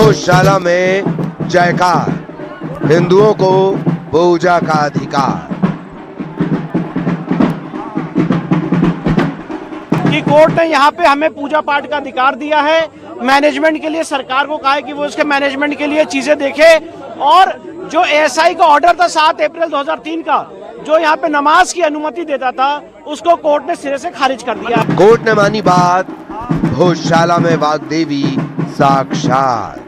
भोजशाला में जयकार, हिंदुओं को पूजा का अधिकार। कि कोर्ट ने यहाँ पे हमें पूजा पाठ का अधिकार दिया है। मैनेजमेंट के लिए सरकार को कहा है कि वो उसके मैनेजमेंट के लिए चीजें देखे, और जो एएसआई का ऑर्डर था 7 अप्रैल 2003 का, जो यहाँ पे नमाज की अनुमति देता था, उसको कोर्ट ने सिरे से खारिज कर दिया। कोर्ट ने मानी बात, भोजशाला में वाग्देवी साक्षात।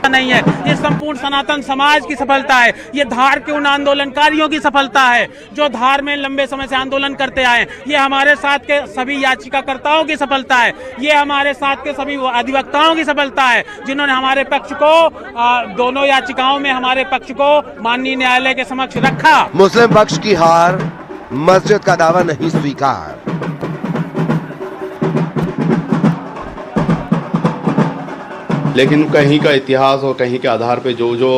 नहीं है, ये संपूर्ण सनातन समाज की सफलता है। ये धार के उन आंदोलनकारियों की सफलता है जो धार में लंबे समय से आंदोलन करते आए। ये हमारे साथ के सभी याचिकाकर्ताओं की सफलता है। ये हमारे साथ के सभी अधिवक्ताओं की सफलता है जिन्होंने हमारे पक्ष को दोनों याचिकाओं में हमारे पक्ष को माननीय न्यायालय के समक्ष रखा। मुस्लिम पक्ष की हार, मस्जिद का दावा नहीं स्वीकार। लेकिन कहीं का इतिहास और कहीं के आधार पे जो जो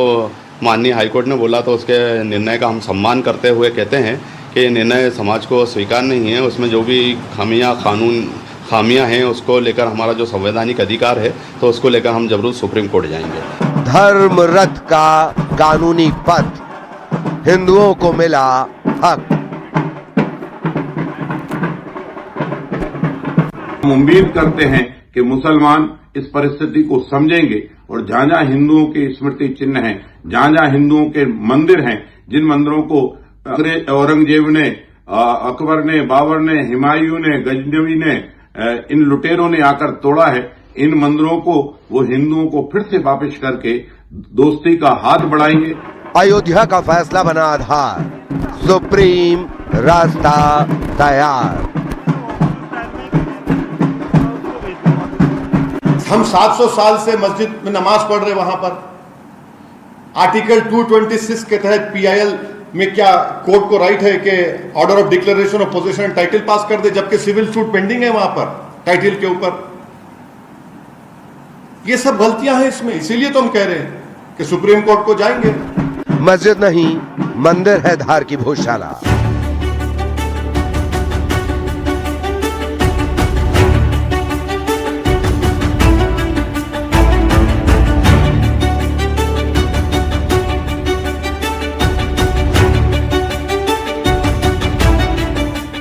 माननीय हाईकोर्ट ने बोला तो उसके निर्णय का हम सम्मान करते हुए कहते हैं कि ये निर्णय समाज को स्वीकार नहीं है। उसमें जो भी खामियां हैं उसको लेकर हमारा जो संवैधानिक अधिकार है तो उसको लेकर हम जरूर सुप्रीम कोर्ट जाएंगे। धर्म रथ का कानूनी पथ, हिंदुओं को मिला हक। हम उम्मीद करते हैं कि मुसलमान इस परिस्थिति को समझेंगे और जहां जहां हिंदुओं के स्मृति चिन्ह हैं, जहां जहां हिंदुओं के मंदिर हैं, जिन मंदिरों को औरंगजेब ने, अकबर ने, बाबर ने, हुमायूं ने, गजनवी ने, इन लुटेरों ने आकर तोड़ा है, इन मंदिरों को वो हिंदुओं को फिर से वापस करके दोस्ती का हाथ बढ़ाएंगे। अयोध्या का फैसला बना आधार, सुप्रीम रास्ता तैयार। हम 700 साल से मस्जिद में नमाज पढ़ रहे, वहां पर आर्टिकल 226 के तहत पीआईएल में क्या कोर्ट को राइट है कि order of declaration of position title pass कर दे, जबकि सिविल सूट पेंडिंग है वहां पर टाइटल के ऊपर। ये सब गलतियां हैं इसमें, इसीलिए तो हम कह रहे हैं कि सुप्रीम कोर्ट को जाएंगे। मस्जिद नहीं, मंदिर है धार की भोजशाला।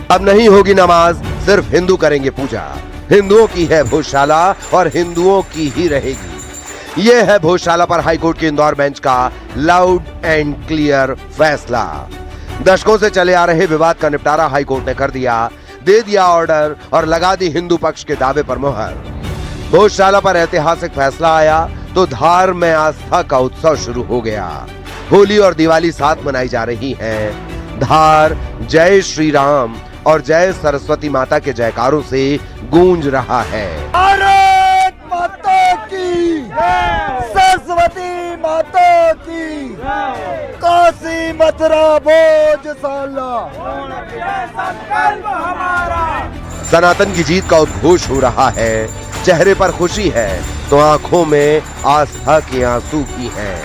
अब नहीं होगी नमाज, सिर्फ हिंदू करेंगे पूजा। हिंदुओं की है भोजशाला और हिंदुओं की ही रहेगी। यह है भोजशाला पर हाईकोर्ट के इंदौर बेंच का लाउड एंड क्लियर फैसला। दशकों से चले आ रहे विवाद का निपटारा हाईकोर्ट ने कर दिया, दे दिया ऑर्डर और लगा दी हिंदू पक्ष के दावे पर मोहर। भोजशाला पर ऐतिहासिक फैसला आया तो धार में आस्था का उत्सव शुरू हो गया। होली और दिवाली साथ मनाई जा रही है। धार जय श्री राम और जय सरस्वती माता के जयकारों से गूंज रहा है। भारत माता की, सरस्वती माता की, काशी मथुरा भोजशाला, सनातन की जीत का उद्घोष हो रहा है। चेहरे पर खुशी है तो आंखों में आस्था के आंसू भी हैं।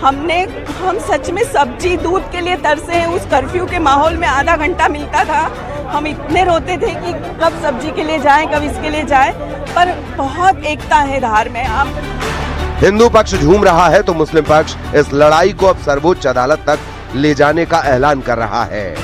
हम सच में सब्जी दूध के लिए तरसे हैं। उस कर्फ्यू के माहौल में आधा घंटा मिलता था, हम इतने रोते थे कि कब सब्जी के लिए जाएं, कब इसके लिए जाएं, पर बहुत एकता है धार में। हिंदू पक्ष झूम रहा है तो मुस्लिम पक्ष इस लड़ाई को अब सर्वोच्च अदालत तक ले जाने का ऐलान कर रहा है।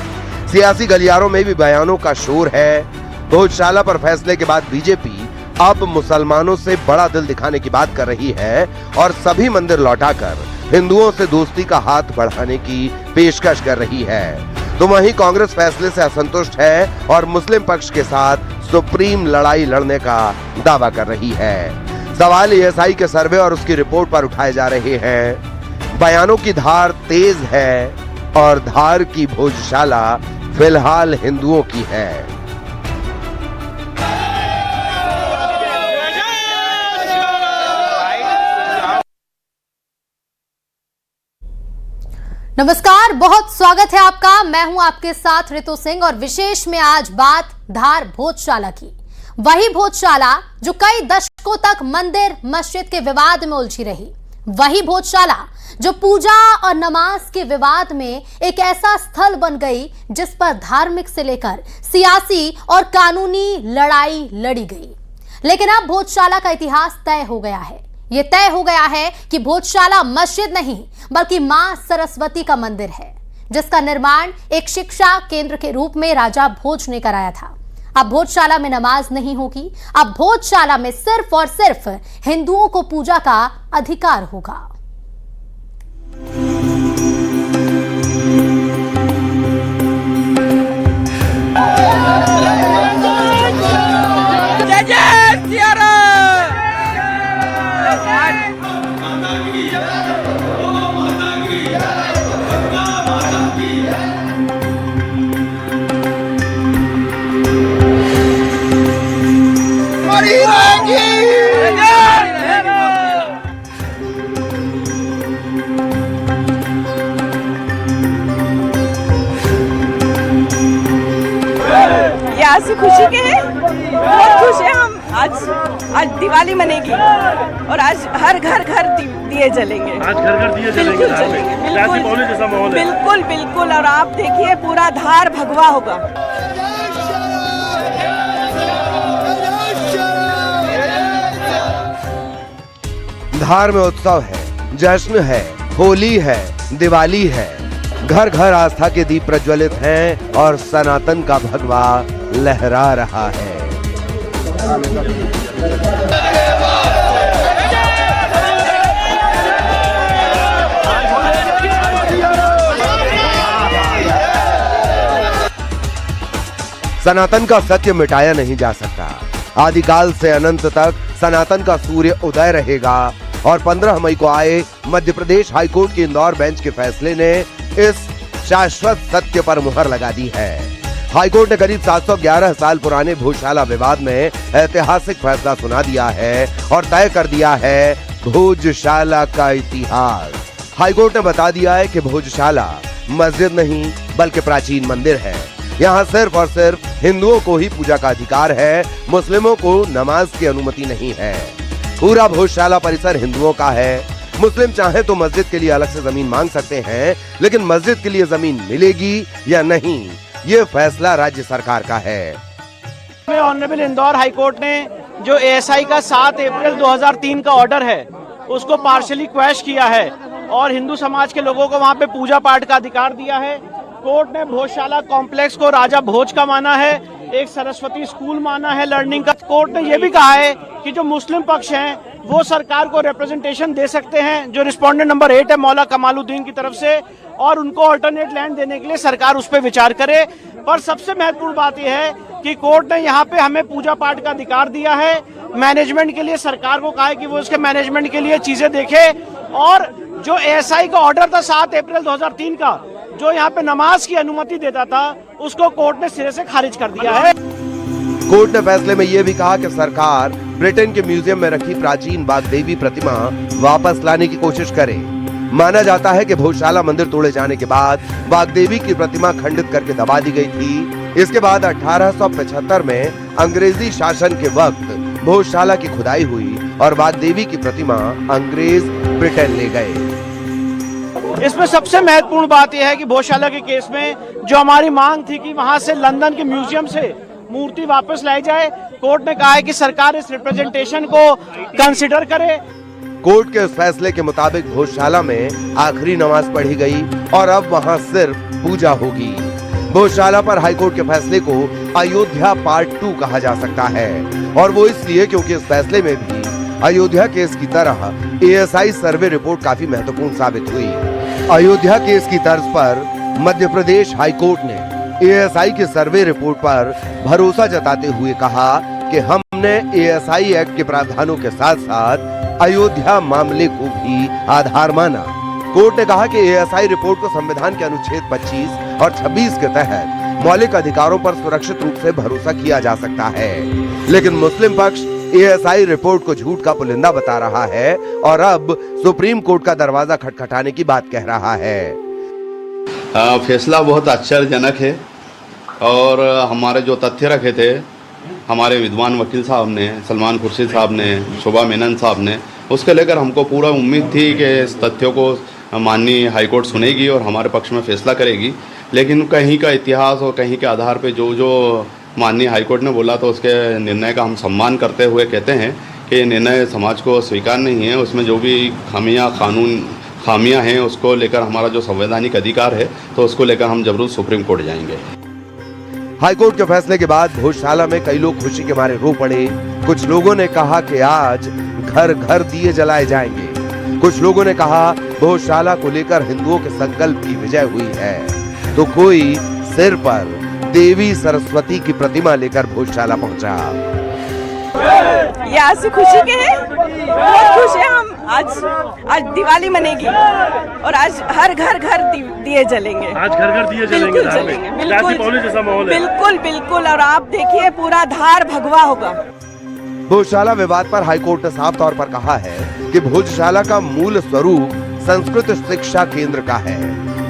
सियासी गलियारों में भी बयानों का शोर है। भोजशाला पर फैसले के बाद बीजेपी अब मुसलमानों से बड़ा दिल दिखाने की बात कर रही है और सभी मंदिर लौटाकर हिंदुओं से दोस्ती का हाथ बढ़ाने की पेशकश कर रही है। तो वहीं कांग्रेस फैसले से असंतुष्ट है और मुस्लिम पक्ष के साथ सुप्रीम लड़ाई लड़ने का दावा कर रही है। सवाल एएसआई के सर्वे और उसकी रिपोर्ट पर उठाए जा रहे हैं। बयानों की धार तेज है और धार की भोजशाला फिलहाल हिंदुओं की है। नमस्कार, बहुत स्वागत है आपका। मैं हूं आपके साथ ऋतु सिंह और विशेष में आज बात धार भोजशाला की। वही भोजशाला जो कई दशकों तक मंदिर मस्जिद के विवाद में उलझी रही, वही भोजशाला जो पूजा और नमाज के विवाद में एक ऐसा स्थल बन गई जिस पर धार्मिक से लेकर सियासी और कानूनी लड़ाई लड़ी गई। लेकिन अब भोजशाला का इतिहास तय हो गया है। यह तय हो गया है कि भोजशाला मस्जिद नहीं बल्कि मां सरस्वती का मंदिर है, जिसका निर्माण एक शिक्षा केंद्र के रूप में राजा भोज ने कराया था। अब भोजशाला में नमाज नहीं होगी, अब भोजशाला में सिर्फ और सिर्फ हिंदुओं को पूजा का अधिकार होगा। आंसू खुशी के हैं, बहुत खुश हैं हम। आज दिवाली मनेगी और आज हर घर दिए जलेंगे। आज घर दिए बिल्कुल जलेंगे, बिल्कुल बिल्कुल। और आप देखिए पूरा धार भगवा होगा। धार में उत्सव है, जश्न है, होली है, दिवाली है। घर घर आस्था के दीप प्रज्वलित हैं और सनातन का भगवा लहरा रहा है। सनातन का सत्य मिटाया नहीं जा सकता। आदिकाल से अनंत तक सनातन का सूर्य उदय रहेगा। और 15 मई को आए मध्य प्रदेश हाईकोर्ट के इंदौर बेंच के फैसले ने इस शाश्वत सत्य पर मुहर लगा दी है। हाईकोर्ट ने करीब 711 साल पुराने भोजशाला विवाद में ऐतिहासिक फैसला सुना दिया है और तय कर दिया है भोजशाला का इतिहास। हाईकोर्ट ने बता दिया है कि भोजशाला मस्जिद नहीं बल्कि प्राचीन मंदिर है। यहाँ सिर्फ और सिर्फ हिंदुओं को ही पूजा का अधिकार है, मुस्लिमों को नमाज की अनुमति नहीं है। पूरा भोजशाला परिसर हिंदुओं का है। मुस्लिम चाहे तो मस्जिद के लिए अलग से जमीन मांग सकते हैं, लेकिन मस्जिद के लिए जमीन मिलेगी या नहीं, ये फैसला राज्य सरकार का है। ऑनरेबल इंदौर हाईकोर्ट ने जो एएसआई का 7 अप्रैल 2003 का ऑर्डर है उसको पार्शियली क्वैश किया है और हिंदू समाज के लोगों को वहां पे पूजा पाठ का अधिकार दिया है। कोर्ट ने भोजशाला कॉम्प्लेक्स को राजा भोज का माना है, एक सरस्वती स्कूल माना है लर्निंग का। कोर्ट ने यह भी कहा है कि जो मुस्लिम पक्ष हैं वो सरकार को रिप्रेजेंटेशन दे सकते हैं, जो रिस्पोंडेंट नंबर 8 है मौला कमालुद्दीन की तरफ से, और उनको अल्टरनेट लैंड देने के लिए सरकार उस पर विचार करे। पर सबसे महत्वपूर्ण बात यह है कि कोर्ट ने यहाँ पे हमें पूजा पाठ का अधिकार दिया है। मैनेजमेंट के लिए सरकार को कहा है कि वो उसके मैनेजमेंट के लिए चीजें देखे। और जो एएसआई का ऑर्डर था 7 अप्रैल 2003 का, जो यहाँ पे नमाज की अनुमति देता था, उसको कोर्ट ने सिरे से खारिज कर दिया है। कोर्ट ने फैसले में यह भी कहा कि सरकार ब्रिटेन के म्यूजियम में रखी प्राचीन बागदेवी प्रतिमा वापस लाने की कोशिश करे। माना जाता है कि भोजशाला मंदिर तोड़े जाने के बाद बागदेवी की प्रतिमा खंडित करके दबा दी गई थी। इसके बाद 1875 में अंग्रेजी शासन के वक्त भोजशाला की खुदाई हुई और बागदेवी की प्रतिमा अंग्रेज ब्रिटेन ले गए। इसमें सबसे महत्वपूर्ण बात यह है कि भोजशाला के केस में जो हमारी मांग थी कि वहां से लंदन के म्यूजियम से मूर्ति वापस लाई जाए, कोर्ट ने कहा है कि सरकार इस रिप्रेजेंटेशन को कंसिडर करे। कोर्ट के इस फैसले के मुताबिक भोजशाला में आखिरी नमाज पढ़ी गई और अब वहां सिर्फ पूजा होगी। भोजशाला पर हाईकोर्ट के फैसले को अयोध्या पार्ट 2 कहा जा सकता है, और वो इसलिए क्योंकि इस फैसले में भी अयोध्या केस की तरह एएसआई सर्वे रिपोर्ट काफी महत्वपूर्ण साबित हुई। अयोध्या केस की तर्ज पर मध्य प्रदेश हाईकोर्ट ने एएसआई के सर्वे रिपोर्ट पर भरोसा जताते हुए कहा कि हमने एएसआई एक्ट के प्रावधानों के साथ साथ अयोध्या मामले को भी आधार माना। कोर्ट ने कहा कि एएसआई रिपोर्ट को संविधान के अनुच्छेद 25 और 26 के तहत मौलिक अधिकारों पर सुरक्षित रूप से भरोसा किया जा सकता है। लेकिन मुस्लिम पक्ष एएसआई रिपोर्ट को झूठ का पुलिंदा बता रहा है और अब सुप्रीम कोर्ट का दरवाजा खटखटाने की बात कह रहा है। फैसला बहुत आश्चर्यजनक है और हमारे जो तथ्य रखे थे हमारे विद्वान वकील साहब ने, सलमान खुर्शीद साहब ने, शोभा मेनन साहब ने, उसके लेकर हमको पूरा उम्मीद थी कि इस तथ्यों को माननीय हाईकोर्ट सुनेगी और हमारे पक्ष में फैसला करेगी। लेकिन कहीं का इतिहास और कहीं के आधार पे जो जो माननीय हाईकोर्ट ने बोला तो उसके निर्णय का हम सम्मान करते हुए कहते हैं कि ये निर्णय समाज को स्वीकार नहीं है। उसमें जो भी खामियां हैं उसको लेकर हमारा जो संवैधानिक अधिकार है तो उसको लेकर हम जरूर सुप्रीम कोर्ट जाएंगे। हाईकोर्ट के फैसले के बाद भोजशाला में कई लोग खुशी के मारे रो पड़े। कुछ लोगों ने कहा कि आज घर घर दिए जलाए जाएंगे। कुछ लोगों ने कहा भोजशाला को लेकर हिंदुओं के संकल्प की विजय हुई है, तो कोई सिर पर देवी सरस्वती की प्रतिमा लेकर भोजशाला पहुंचा। ये आंसू खुशी के हैं, बहुत खुश हैं हम। आज दिवाली मनेगी और आज हर घर घर दिए जलेंगे। आज घर घर दिए जलेंगे, बिल्कुल बिल्कुल। और आप देखिए पूरा धार भगवा होगा। भोजशाला विवाद पर हाईकोर्ट ने साफ तौर पर कहा है कि भोजशाला का मूल स्वरूप संस्कृत शिक्षा केंद्र का है।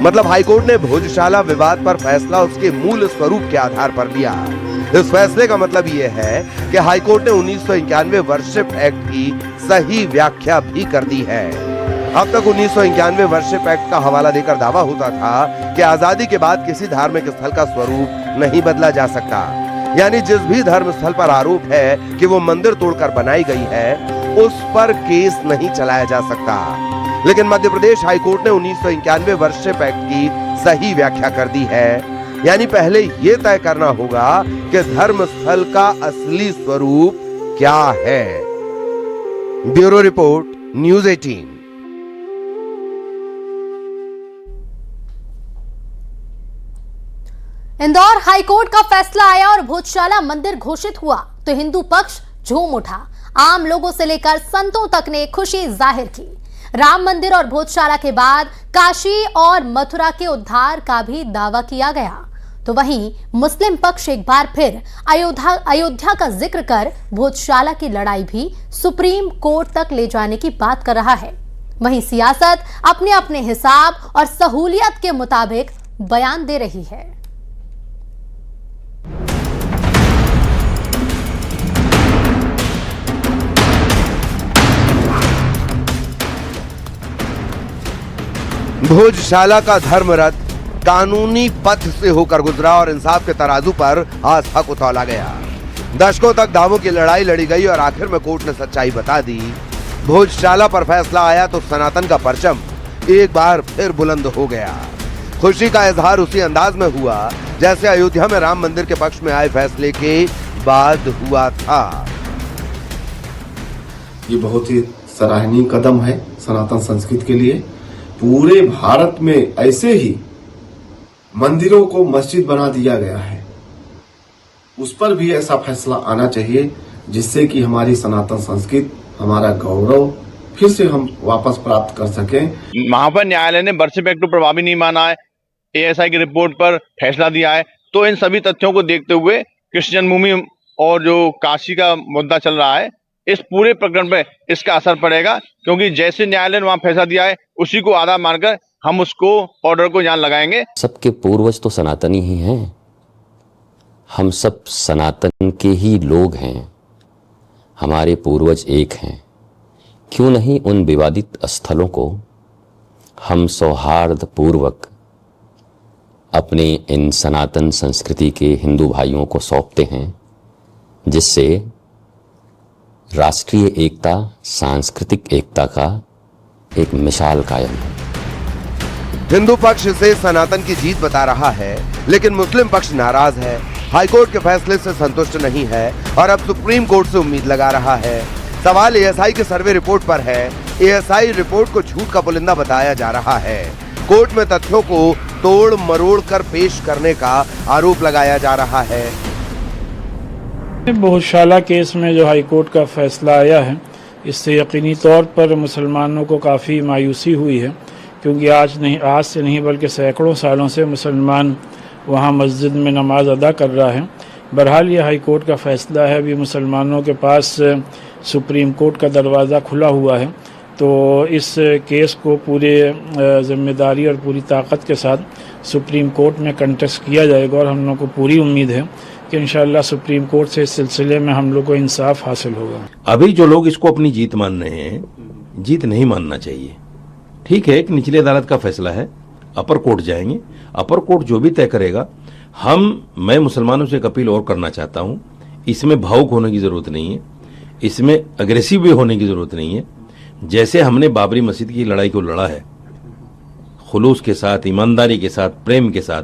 मतलब हाईकोर्ट ने भोजशाला विवाद पर फैसला उसके मूल स्वरूप के आधार पर लिया। इस फैसले का मतलब ये है कि हाईकोर्ट ने 1991 वर्शिप एक्ट की सही व्याख्या भी कर दी है। अब तक 1991 वर्शिप एक्ट का हवाला देकर दावा होता था कि आजादी के बाद किसी धार्मिक स्थल का स्वरूप नहीं बदला जा सकता। यानी जिस भी धर्म स्थल पर आरोप है कि वो मंदिर तोड़कर बनाई गई है, उस पर केस नहीं चलाया जा सकता। लेकिन मध्य प्रदेश हाईकोर्ट ने 1991 वर्शिप एक्ट की सही व्याख्या कर दी है। यानी पहले ये तय करना होगा कि धर्म स्थल का असली स्वरूप क्या है। Bureau report, news 18। Indore high court का फैसला आया और भोजशाला मंदिर घोषित हुआ तो हिंदू पक्ष झूम उठा। आम लोगों से लेकर संतों तक ने खुशी जाहिर की। राम मंदिर और भोजशाला के बाद काशी और मथुरा के उद्धार का भी दावा किया गया। तो वहीं मुस्लिम पक्ष एक बार फिर अयोध्या का जिक्र कर भोजशाला की लड़ाई भी सुप्रीम कोर्ट तक ले जाने की बात कर रहा है। वहीं सियासत अपने अपने हिसाब और सहूलियत के मुताबिक बयान दे रही है। भोजशाला का धर्म रथ कानूनी पथ से होकर गुजरा और इंसाफ के तराजू पर आस्था को तौला गया। दशकों तक दावों की लड़ाई लड़ी गई और आखिर में कोर्ट ने सच्चाई बता दी। भोजशाला पर फैसला आया तो सनातन का परचम एक बार फिर बुलंद हो गया। खुशी का इजहार उसी अंदाज में हुआ जैसे अयोध्या में राम मंदिर के पक्ष में आए फैसले के बाद हुआ था। ये बहुत ही सराहनीय कदम है सनातन संस्कृति के लिए। पूरे भारत में ऐसे ही मंदिरों को मस्जिद बना दिया गया है, उस पर भी ऐसा फैसला आना चाहिए जिससे कि हमारी सनातन संस्कृति, हमारा गौरव फिर से हम वापस प्राप्त कर सकें। महापर न्यायालय ने वर्शिप एक्ट को प्रभावी नहीं माना है, एएसआई की रिपोर्ट पर फैसला दिया है। तो इन सभी तथ्यों को देखते हुए कृष्ण जन्मभूमि और जो काशी का मुद्दा चल रहा है, इस पूरे प्रकरण पे इसका असर पड़ेगा, क्योंकि जैसे न्यायालय ने वहां फैसला दिया है उसी को आधार मानकर हम उसको ऑर्डर को यहाँ लगाएंगे। सबके पूर्वज तो सनातनी ही हैं, हम सब सनातन के ही लोग हैं, हमारे पूर्वज एक हैं। क्यों नहीं उन विवादित स्थलों को हम सौहार्द पूर्वक अपने इन सनातन संस्कृति के हिंदू भाइयों को सौंपते हैं, जिससे राष्ट्रीय एकता, सांस्कृतिक एकता का एक मिसाल कायम है। हिंदू पक्ष इसे सनातन की जीत बता रहा है, लेकिन मुस्लिम पक्ष नाराज है, हाईकोर्ट के फैसले से संतुष्ट नहीं है और अब सुप्रीम कोर्ट से उम्मीद लगा रहा है। सवाल एएसआई के सर्वे रिपोर्ट पर है। एएसआई रिपोर्ट को झूठ का पुलिंदा बताया जा रहा है। कोर्ट में तथ्यों को तोड़ मरोड़ कर पेश करने का आरोप लगाया जा रहा है। भोजशाला केस में जो हाईकोर्ट का फैसला आया है, इससे यकीनी तौर पर मुसलमानों को काफ़ी मायूसी हुई है, क्योंकि आज से नहीं बल्कि सैकड़ों सालों से मुसलमान वहाँ मस्जिद में नमाज अदा कर रहा है। बहरहाल ये हाईकोर्ट का फैसला है, अभी मुसलमानों के पास सुप्रीम कोर्ट का दरवाज़ा खुला हुआ है। तो इस केस को पूरे जिम्मेदारी और पूरी ताकत के साथ सुप्रीम कोर्ट में कंटेस्ट किया जाएगा और हम लोग को पूरी उम्मीद है कि इंशाअल्लाह सुप्रीम कोर्ट से इस सिलसिले में हम लोग को इंसाफ हासिल होगा। अभी जो लोग इसको अपनी जीत मान रहे हैं, जीत नहीं मानना चाहिए, ठीक है, एक निचली अदालत का फैसला है, अपर कोर्ट जाएंगे, अपर कोर्ट जो भी तय करेगा। मैं मुसलमानों से एक अपील और करना चाहता हूं, इसमें भावुक होने की जरूरत नहीं है, इसमें अग्रेसिव भी होने की जरूरत नहीं है। जैसे हमने बाबरी मस्जिद की लड़ाई को लड़ा है, खुलूस के साथ, ईमानदारी के साथ, प्रेम के साथ,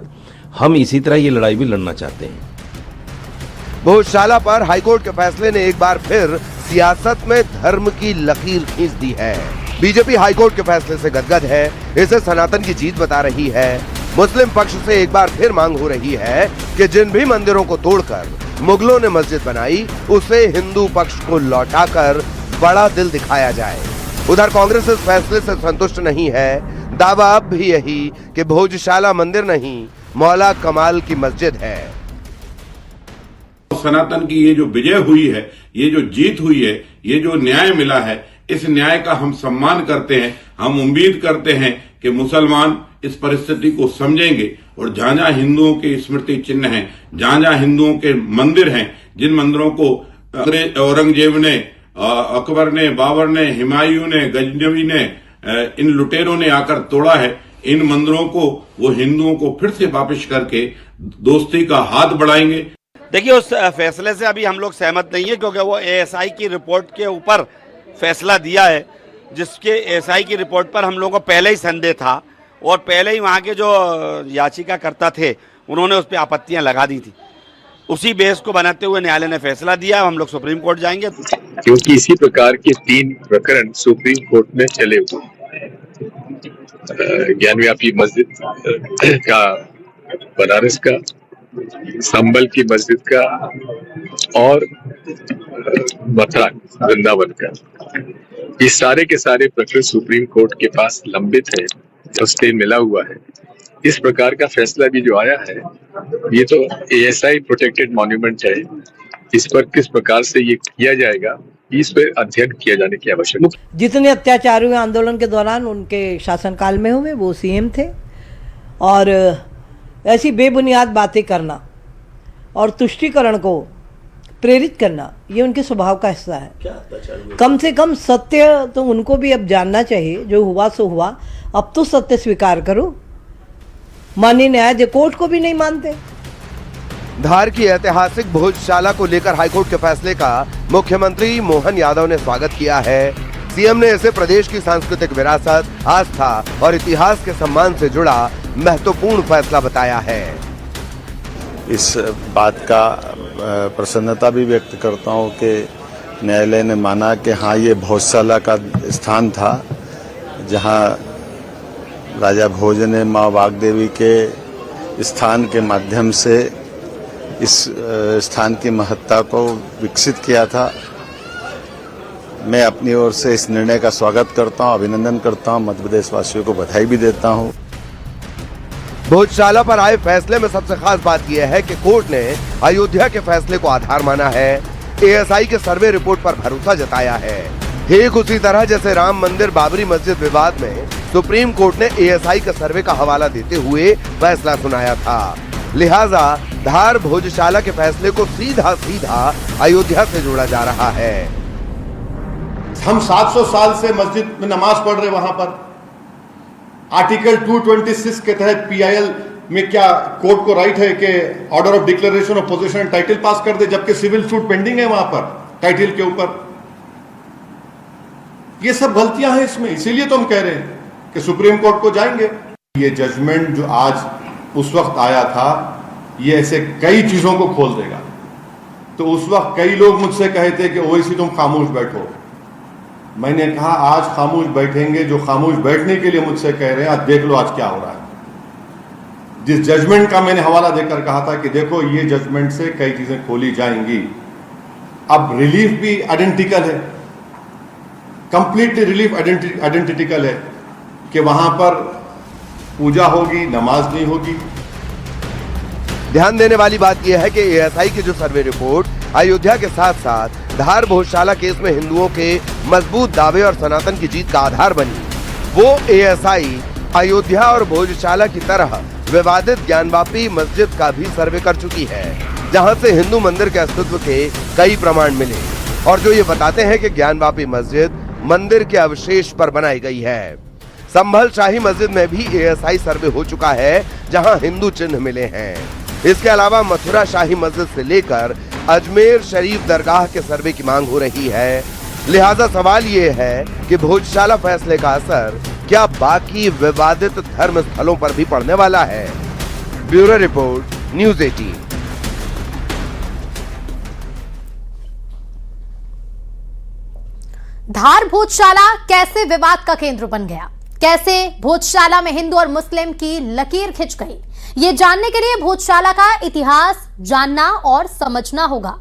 हम इसी तरह ये लड़ाई भी लड़ना चाहते हैं। भोजशाला पर हाईकोर्ट के फैसले ने एक बार फिर सियासत में धर्म की लकीर खींच दी है। बीजेपी हाईकोर्ट के फैसले से गदगद है, इसे सनातन की जीत बता रही है। मुस्लिम पक्ष से एक बार फिर मांग हो रही है कि जिन भी मंदिरों को तोड़कर मुगलों ने मस्जिद बनाई, उसे हिंदू पक्ष को लौटाकर बड़ा दिल दिखाया जाए। उधर कांग्रेस इस फैसले से संतुष्ट नहीं है। दावा अब भी यही कि भोजशाला मंदिर नहीं, मौला कमाल की मस्जिद है। सनातन की ये जो विजय हुई है, ये जो जीत हुई है, ये जो न्याय मिला है, इस न्याय का हम सम्मान करते हैं। हम उम्मीद करते हैं कि मुसलमान इस परिस्थिति को समझेंगे और जहां जहां हिंदुओं के स्मृति चिन्ह हैं, जहां जहां हिंदुओं के मंदिर हैं, जिन मंदिरों को औरंगजेब ने, अकबर ने, बाबर ने, हुमायूं ने, गजनवी ने, इन लुटेरों ने आकर तोड़ा है, इन मंदिरों को वो हिंदुओं को फिर से वापस करके दोस्ती का हाथ बढ़ाएंगे। देखिए, उस फैसले से अभी हम लोग सहमत नहीं है, क्योंकि वो एएसआई की रिपोर्ट के ऊपर फैसला दिया है, जिसके एएसआई की रिपोर्ट पर हम लोगों को पहले ही संदेह था और पहले ही वहाँ के जो याचिकाकर्ता थे उन्होंने उस पर आपत्तियां लगा दी थी। उसी बेस को बनाते हुए न्यायालय ने फैसला दिया। हम लोग सुप्रीम कोर्ट जाएंगे, क्योंकि इसी प्रकार के 3 प्रकरण सुप्रीम कोर्ट में चले हुए, ज्ञानव्यापी मस्जिद का, बनारस का, संबल की मस्जिद का और मथुरा वृंदावन का, ये सारे के सारे प्रकरण सुप्रीम कोर्ट के पास लंबित है, स्टे मिला हुआ है। इस प्रकार का फैसला भी जो आया है, ये तो एएसआई प्रोटेक्टेड मॉन्यूमेंट है, इस पर किस प्रकार से ये किया जाएगा, इस पर अध्ययन किया जाने की आवश्यकता है। जितने अत्याचार हुए आंदोलन के दौरान उनके शासनकाल में हुए, वो सीएम थे, और ऐसी बेबुनियाद बातें करना और तुष्टीकरण को प्रेरित करना, ये उनके स्वभाव का हिस्सा है। कम से कम सत्य तो उनको भी अब जानना चाहिए, जो हुआ सो हुआ, अब तो सत्य स्वीकार करो। माननीय न्यायाधीश कोर्ट को भी नहीं मानते। धार की ऐतिहासिक भोजशाला को लेकर हाईकोर्ट के फैसले का मुख्यमंत्री मोहन यादव ने स्वागत किया है। सीएम ने इसे प्रदेश की सांस्कृतिक विरासत, आस्था और इतिहास के सम्मान से जुड़ा महत्वपूर्ण फैसला बताया है। इस बात का प्रसन्नता भी व्यक्त करता हूं कि न्यायालय ने माना कि हाँ, ये भोजशाला का स्थान था जहां राजा भोज ने माँ वाग्देवी के स्थान के माध्यम से इस स्थान की महत्ता को विकसित किया था। मैं अपनी ओर से इस निर्णय का स्वागत करता हूं, अभिनंदन करता हूं, मध्य प्रदेश वासियों को बधाई भी देता हूं। भोजशाला पर आए फैसले में सबसे खास बात यह है कि कोर्ट ने अयोध्या के फैसले को आधार माना है, एएसआई के सर्वे रिपोर्ट पर भरोसा जताया है। ठीक उसी तरह जैसे राम मंदिर बाबरी मस्जिद विवाद में सुप्रीम कोर्ट ने एएसआई के सर्वे का हवाला देते हुए फैसला सुनाया था। लिहाजा धार भोजशाला के फैसले को सीधा सीधा अयोध्या से जोड़ा जा रहा है। हम 700 साल से मस्जिद में नमाज पढ़ रहे, वहां पर आर्टिकल 226 के तहत पीआईएल में क्या कोर्ट को राइट है कि order of declaration of position title pass कर दे, जबकि सिविल सूट पेंडिंग है वहां पर टाइटल के ऊपर। ये सब गलतियां हैं इसमें, इसीलिए तो हम कह रहे हैं कि सुप्रीम कोर्ट को जाएंगे। ये जजमेंट जो आज उस वक्त आया था, ये ऐसे कई चीजों को खोल देगा। तो उस वक्त कई लोग मुझसे कहे थे कि ओवैसी तुम खामोश बैठो। मैंने कहा आज खामोश बैठेंगे जो खामोश बैठने के लिए मुझसे कह रहे हैं, आज देख लो आज क्या हो रहा है। जिस जजमेंट का मैंने हवाला देकर कहा था कि देखो ये जजमेंट से कई चीजें खोली जाएंगी। अब रिलीफ भी आइडेंटिकल है, कंप्लीटली रिलीफ आइडेंटिकल है कि वहां पर पूजा होगी, नमाज नहीं होगी। ध्यान देने वाली बात यह है कि एएसआई की जो सर्वे रिपोर्ट अयोध्या के साथ साथ धार भोजशाला केस में हिंदुओं के मजबूत दावे और सनातन की जीत का आधार बनी, वो एएसआई अयोध्या और भोजशाला की तरह विवादित ज्ञानवापी मस्जिद का भी सर्वे कर चुकी है, जहां से हिंदू मंदिर के अस्तित्व के कई प्रमाण मिले और जो ये बताते हैं कि ज्ञानवापी मस्जिद मंदिर के अवशेष पर बनाई गई है। संभल शाही मस्जिद में भी एएसआई सर्वे हो चुका है, जहां हिंदू चिन्ह मिले हैं। इसके अलावा मथुरा शाही मस्जिद से लेकर अजमेर शरीफ दरगाह के सर्वे की मांग हो रही है। लिहाजा सवाल ये है कि भोजशाला फैसले का असर क्या बाकी विवादित धर्म स्थलों पर भी पड़ने वाला है। Bureau report, news 18। धार भोजशाला कैसे विवाद का केंद्र बन गया, कैसे भोजशाला में हिंदू और मुस्लिम की लकीर खिंच गई, ये जानने के लिए भोजशाला का इतिहास जानना और समझना होगा।